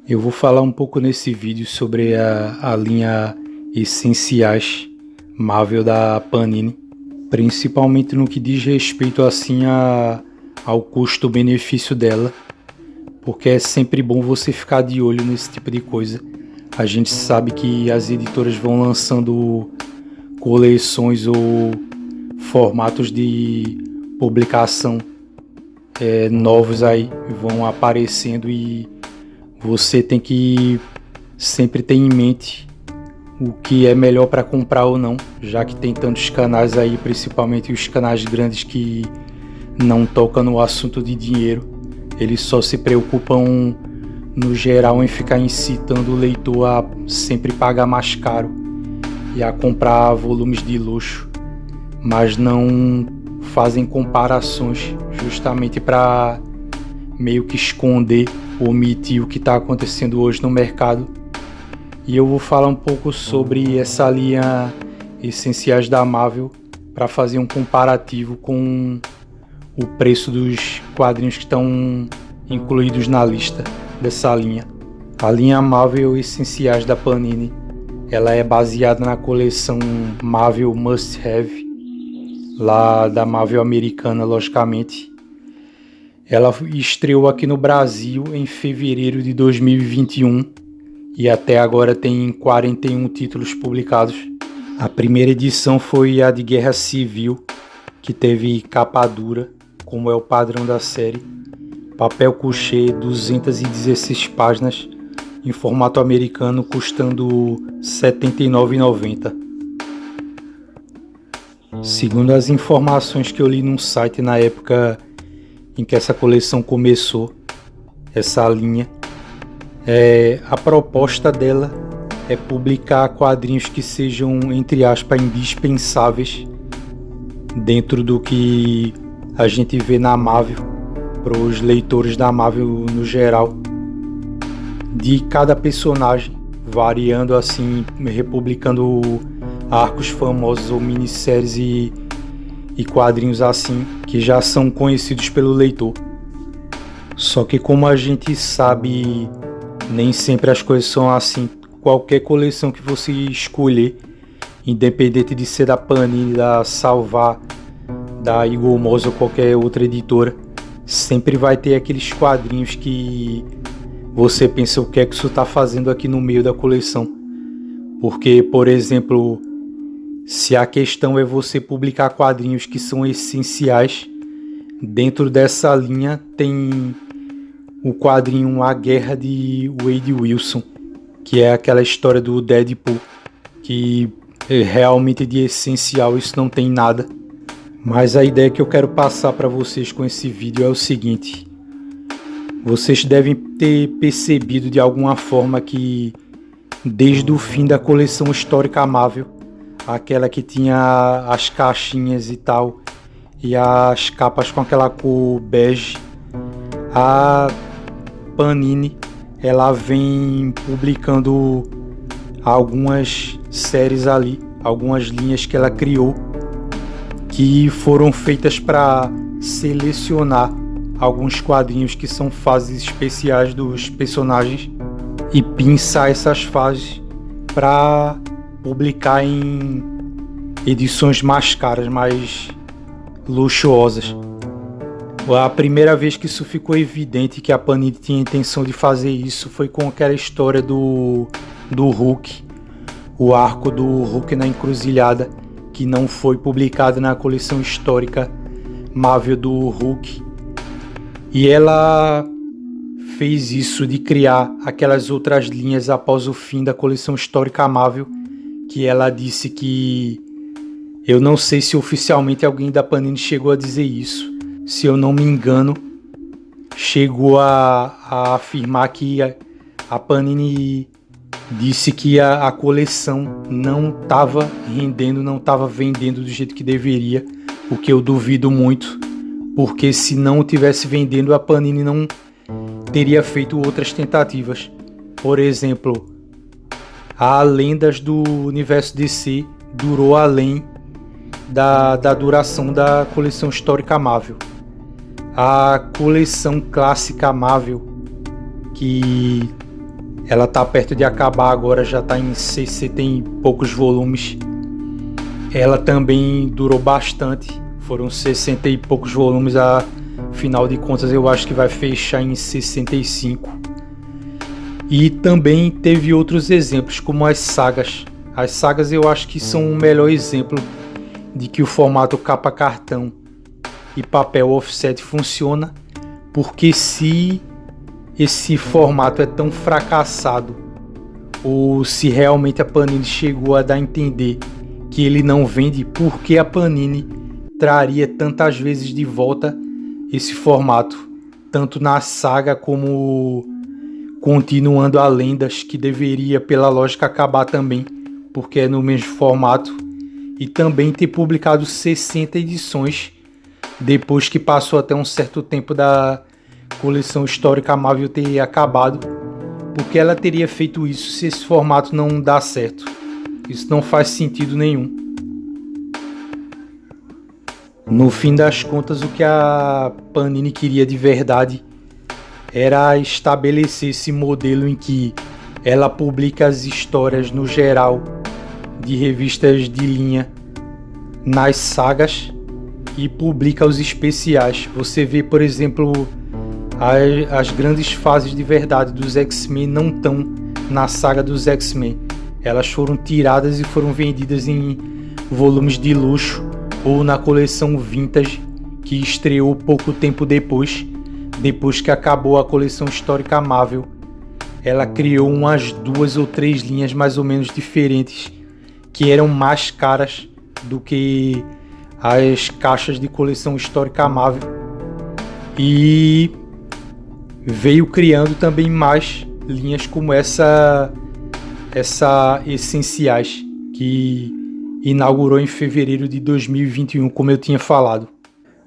Eu vou falar um pouco nesse vídeo sobre a linha Essenciais Marvel da Panini, principalmente no que diz respeito assim ao custo-benefício dela, porque é sempre bom você ficar de olho nesse tipo de coisa. A gente sabe que as editoras vão lançando coleções ou formatos de publicação novos aí, vão aparecendo e você tem que sempre ter em mente o que é melhor para comprar ou não, já que tem tantos canais aí, principalmente os canais grandes que não tocam no assunto de dinheiro. Eles só se preocupam no geral em ficar incitando o leitor a sempre pagar mais caro e a comprar volumes de luxo, mas não fazem comparações justamente para meio que esconder, omitir o que está acontecendo hoje no mercado. E eu vou falar um pouco sobre essa linha Essenciais da Marvel para fazer um comparativo com o preço dos quadrinhos que estão incluídos na lista dessa linha. A linha Marvel Essenciais da Panini, ela é baseada na coleção Marvel Must Have, lá da Marvel americana, logicamente. Ela estreou aqui no Brasil em fevereiro de 2021 e até agora tem 41 títulos publicados. A primeira edição foi a de Guerra Civil, que teve capa dura, como é o padrão da série, papel couché, 216 páginas, em formato americano, custando R$ 79,90. Segundo as informações que eu li num site na época em que essa coleção começou, essa linha, a proposta dela é publicar quadrinhos que sejam, entre aspas, indispensáveis dentro do que a gente vê na Marvel, para os leitores da Marvel no geral, de cada personagem, variando assim, republicando arcos famosos ou minisséries e quadrinhos assim, que já são conhecidos pelo leitor. Só que, como a gente sabe, nem sempre as coisas são assim. Qualquer coleção que você escolher, independente de ser da Panini, da Salvar, da Eagle Moss ou qualquer outra editora, sempre vai ter aqueles quadrinhos que você pensa, o que é que isso está fazendo aqui no meio da coleção? Porque, por exemplo, se a questão é você publicar quadrinhos que são essenciais, dentro dessa linha tem o quadrinho A Guerra de Wade Wilson, que é aquela história do Deadpool, que realmente de essencial isso não tem nada. Mas a ideia que eu quero passar para vocês com esse vídeo é o seguinte: vocês devem ter percebido de alguma forma que desde o fim da coleção histórica Marvel, aquela que tinha as caixinhas e tal, e as capas com aquela cor bege, a Panini ela vem publicando algumas séries ali, algumas linhas que ela criou, que foram feitas para selecionar alguns quadrinhos que são fases especiais dos personagens e pinçar essas fases para publicar em edições mais caras, mais luxuosas. A primeira vez que isso ficou evidente que a Panini tinha a intenção de fazer isso foi com aquela história do Hulk, o arco do Hulk na encruzilhada, que não foi publicado na coleção histórica Marvel do Hulk. E ela fez isso de criar aquelas outras linhas após o fim da coleção histórica Marvel, que ela disse que, eu não sei se oficialmente alguém da Panini chegou a dizer isso, se eu não me engano, chegou a afirmar que a Panini disse que a coleção não estava rendendo, não estava vendendo do jeito que deveria, o que eu duvido muito, porque se não estivesse vendendo, a Panini não teria feito outras tentativas. Por exemplo, a Lendas do Universo DC durou além da duração da coleção histórica Marvel. A coleção clássica Marvel, que Ela está perto de acabar agora, já está em 60 e poucos volumes. Ela também durou bastante, foram 60 e poucos volumes, afinal de contas eu acho que vai fechar em 65. E também teve outros exemplos, como as sagas. As sagas eu acho que são o melhor exemplo de que o formato capa cartão e papel offset funciona, porque se esse formato é tão fracassado, ou se realmente a Panini chegou a dar a entender que ele não vende, por que a Panini traria tantas vezes de volta esse formato, tanto na saga como continuando a lendas, que deveria pela lógica acabar também, porque é no mesmo formato, e também ter publicado 60 edições depois que passou até um certo tempo da coleção histórica Marvel ter acabado, porque ela teria feito isso se esse formato não dá certo. Isso não faz sentido nenhum. No fim das contas, o que a Panini queria de verdade era estabelecer esse modelo em que ela publica as histórias no geral de revistas de linha nas sagas e publica os especiais. Você vê, por exemplo, as grandes fases de verdade dos X-Men não estão na saga dos X-Men. Elas foram tiradas e foram vendidas em volumes de luxo ou na coleção Vintage, que estreou pouco tempo depois que acabou a coleção histórica Marvel. Ela criou umas 2 ou 3 linhas mais ou menos diferentes, que eram mais caras do que as caixas de coleção histórica Marvel, e veio criando também mais linhas como essa Essenciais, que inaugurou em fevereiro de 2021, como eu tinha falado.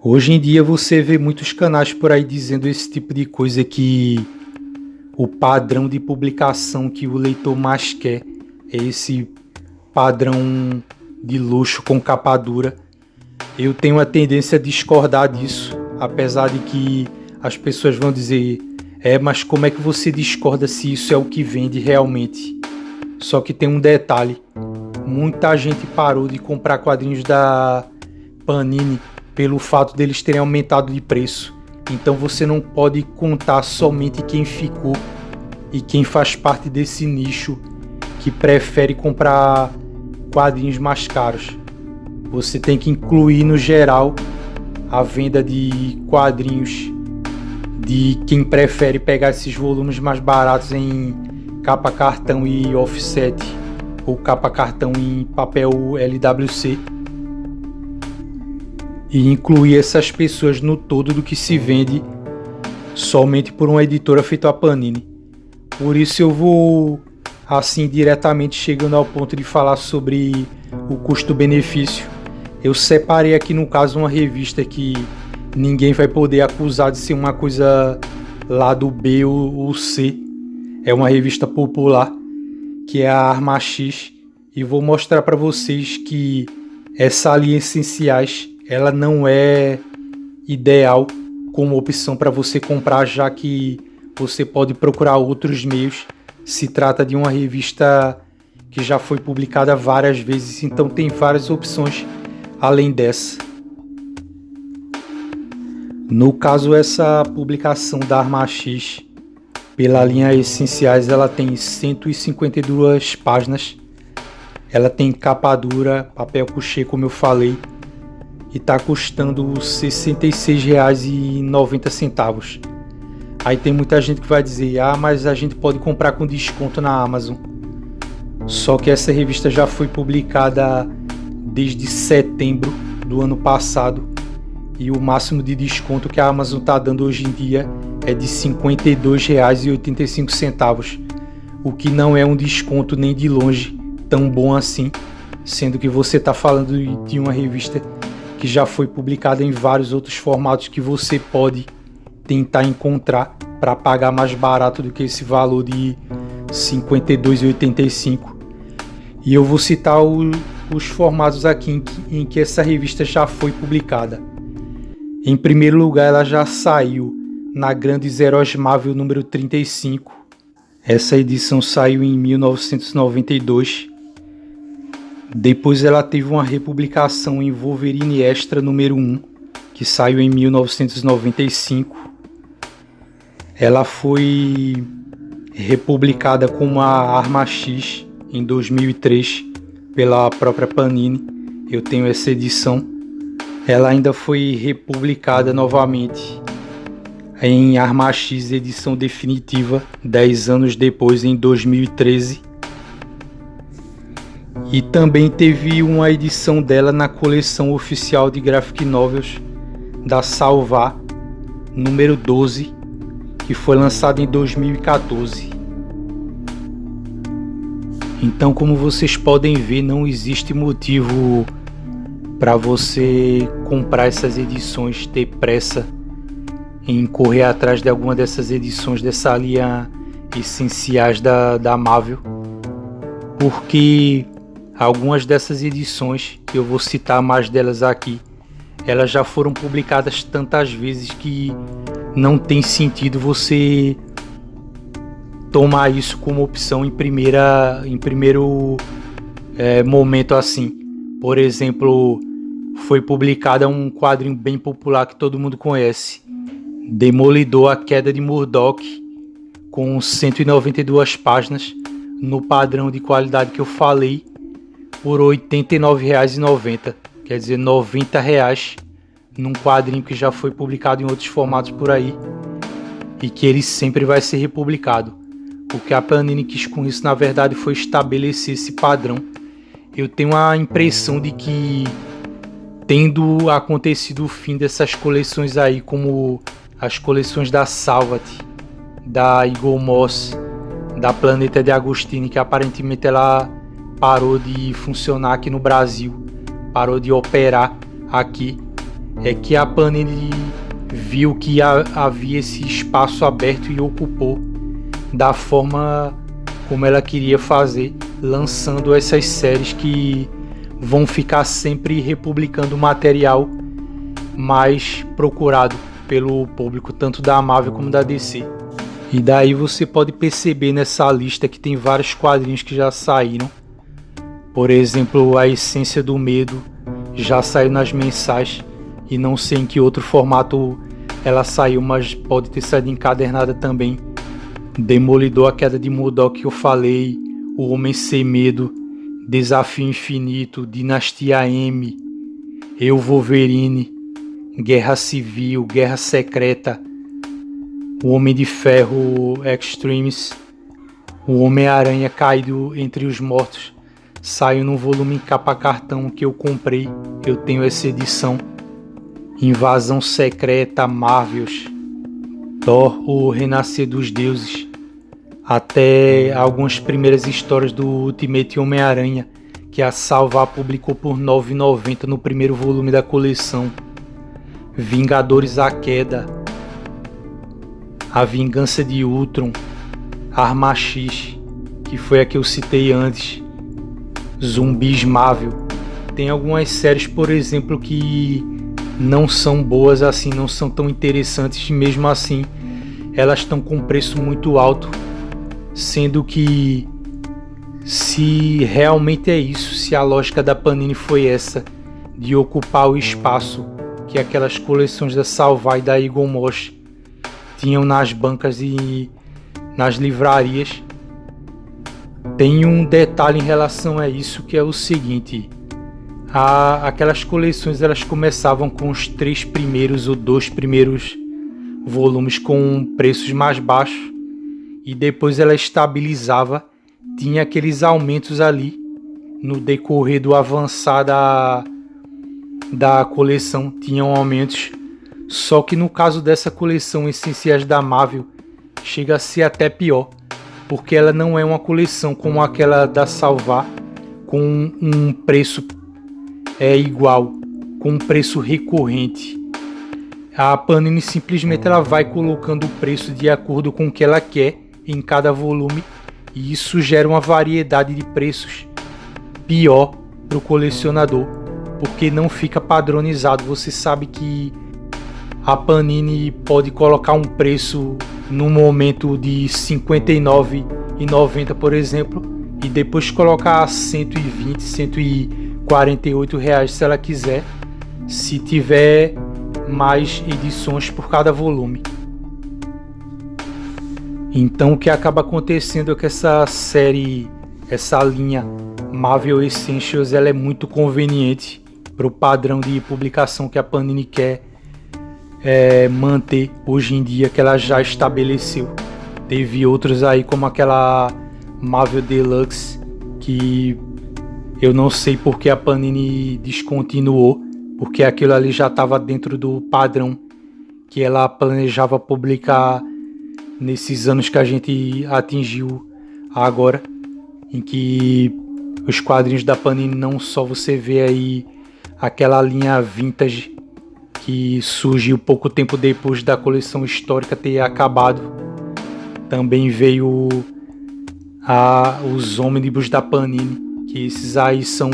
Hoje em dia você vê muitos canais por aí dizendo esse tipo de coisa, que o padrão de publicação que o leitor mais quer é esse padrão de luxo com capa dura. Eu tenho a tendência a discordar disso, apesar de que as pessoas vão dizer: mas como é que você discorda se isso é o que vende realmente? Só que tem um detalhe: muita gente parou de comprar quadrinhos da Panini pelo fato deles terem aumentado de preço. Então você não pode contar somente quem ficou e quem faz parte desse nicho que prefere comprar quadrinhos mais caros. Você tem que incluir no geral a venda de quadrinhos de quem prefere pegar esses volumes mais baratos em capa cartão e offset, ou capa cartão em papel LWC, e incluir essas pessoas no todo do que se vende somente por uma editora feita a Panini. Por isso eu vou assim diretamente chegando ao ponto de falar sobre o custo-benefício. Eu separei aqui no caso uma revista que ninguém vai poder acusar de ser uma coisa lá do B ou C. É uma revista popular, que é a Arma X, e vou mostrar para vocês que essa linha Essenciais ela não é ideal como opção para você comprar, já que você pode procurar outros meios. Se trata de uma revista que já foi publicada várias vezes, então tem várias opções além dessa. No caso, essa publicação da Arma X pela linha Essenciais, ela tem 152 páginas, ela tem capa dura, papel couché, como eu falei, e está custando R$ 66,90. Aí tem muita gente que vai dizer: mas a gente pode comprar com desconto na Amazon. Só que essa revista já foi publicada desde setembro do ano passado, e o máximo de desconto que a Amazon está dando hoje em dia é de R$ 52,85, o que não é um desconto nem de longe tão bom assim, sendo que você está falando de uma revista que já foi publicada em vários outros formatos que você pode tentar encontrar para pagar mais barato do que esse valor de R$ 52,85. E eu vou citar os formatos aqui em que essa revista já foi publicada. Em primeiro lugar, ela já saiu na Grandes Heróis Marvel número 35. Essa edição saiu em 1992. Depois ela teve uma republicação em Wolverine Extra número 1, que saiu em 1995. Ela foi republicada como a Arma X em 2003 pela própria Panini. Eu tenho essa edição. Ela ainda foi republicada novamente em Arma X edição definitiva 10 anos depois, em 2013. E também teve uma edição dela na coleção oficial de graphic novels da Salvat, número 12, que foi lançada em 2014. Então, como vocês podem ver, não existe motivo para você comprar essas edições, ter pressa em correr atrás de alguma dessas edições dessa linha essenciais da Marvel, porque algumas dessas edições, eu vou citar mais delas aqui, elas já foram publicadas tantas vezes que não tem sentido você tomar isso como opção em primeiro momento assim. Por exemplo, foi publicada um quadrinho bem popular que todo mundo conhece, Demolidor, a Queda de Murdock, com 192 páginas, no padrão de qualidade que eu falei, por R$ 89,90. Quer dizer, R$ 90 num quadrinho que já foi publicado em outros formatos por aí e que ele sempre vai ser republicado. O que a Panini quis com isso, na verdade, foi estabelecer esse padrão. Eu tenho a impressão de que, tendo acontecido o fim dessas coleções aí, como as coleções da Salvat, da Eagle Moss, da Planeta de Agostini, que aparentemente ela parou de funcionar aqui no Brasil, parou de operar aqui, é que a Panini viu que havia esse espaço aberto e ocupou da forma como ela queria fazer, lançando essas séries que vão ficar sempre republicando material mais procurado pelo público, tanto da Marvel como da DC. E daí você pode perceber nessa lista que tem vários quadrinhos que já saíram. Por exemplo, A Essência do Medo já saiu nas mensais, e não sei em que outro formato ela saiu, mas pode ter saído encadernada também. Demolidor, a Queda de Murdock que eu falei, O Homem Sem Medo, Desafio Infinito, Dinastia M, Eu Wolverine, Guerra Civil, Guerra Secreta, O Homem de Ferro Extremes, O Homem-Aranha Caído Entre os Mortos, saiu num volume em capa cartão que eu comprei, eu tenho essa edição. Invasão Secreta, Marvels, Thor, O Renascer dos Deuses, até algumas primeiras histórias do Ultimate Homem-Aranha, que a Salvat publicou por R$ 9,90 no primeiro volume da coleção. Vingadores A Queda, A Vingança de Ultron, Arma X, que foi a que eu citei antes, Zumbis Marvel. Tem algumas séries, por exemplo, que não são boas assim, não são tão interessantes, mesmo assim elas estão com preço muito alto, sendo que, se realmente é isso, se a lógica da Panini foi essa, de ocupar o espaço que aquelas coleções da Salvat e da Eagle Moss tinham nas bancas e nas livrarias, tem um detalhe em relação a isso, que é o seguinte: aquelas coleções elas começavam com os 3 primeiros ou 2 primeiros volumes com preços mais baixos, e depois ela estabilizava, tinha aqueles aumentos ali no decorrer do avançar da coleção, tinham aumentos. Só que no caso dessa coleção Essenciais da Marvel, chega a ser até pior, porque ela não é uma coleção como aquela da Salvat, com um preço igual, com um preço recorrente. A Panini simplesmente ela vai colocando o preço de acordo com o que ela quer em cada volume, e isso gera uma variedade de preços pior para o colecionador, porque não fica padronizado. Você sabe que a Panini pode colocar um preço no momento de R$ 59,90, por exemplo, e depois colocar 120, 148 reais se ela quiser, se tiver mais edições por cada volume. Então o que acaba acontecendo é que essa série, essa linha Marvel Essentials, ela é muito conveniente para o padrão de publicação que a Panini quer manter hoje em dia, que ela já estabeleceu. Teve outros aí, como aquela Marvel Deluxe, que eu não sei porque a Panini descontinuou, porque aquilo ali já estava dentro do padrão que ela planejava publicar nesses anos que a gente atingiu agora, em que os quadrinhos da Panini não só você vê aí aquela linha vintage que surgiu pouco tempo depois da coleção histórica ter acabado, também veio os ônibus da Panini, que esses aí são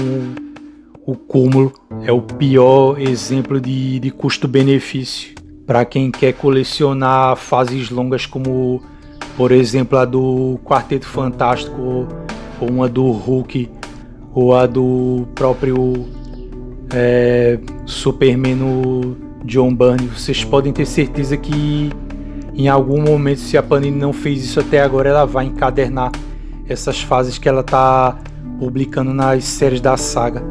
o cúmulo, é o pior exemplo de custo-benefício para quem quer colecionar fases longas, como por exemplo a do Quarteto Fantástico, ou uma do Hulk, ou a do próprio Superman no John Byrne. Vocês podem ter certeza que em algum momento, se a Panini não fez isso até agora, ela vai encadernar essas fases que ela está publicando nas séries da saga.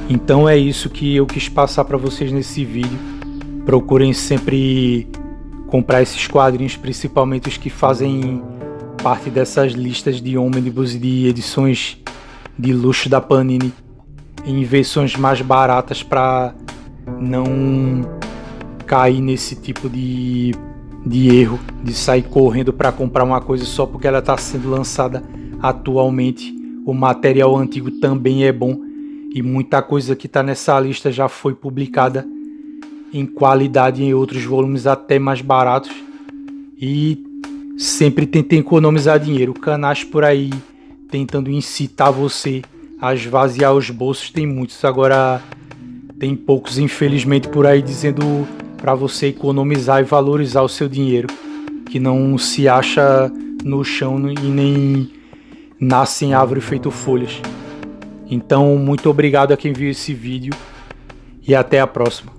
Então é isso que eu quis passar para vocês nesse vídeo. Procurem sempre comprar esses quadrinhos, principalmente os que fazem parte dessas listas de ônibus e de edições de luxo da Panini, em versões mais baratas, para não cair nesse tipo de erro de sair correndo para comprar uma coisa só porque ela está sendo lançada atualmente. O material antigo também é bom e muita coisa que está nessa lista já foi publicada em qualidade em outros volumes até mais baratos. E sempre tentem economizar dinheiro. Canais por aí tentando incitar você a esvaziar os bolsos tem muitos, agora tem poucos infelizmente por aí dizendo para você economizar e valorizar o seu dinheiro, que não se acha no chão e nem nasce em árvore feito folhas. Então muito obrigado a quem viu esse vídeo e até a próxima.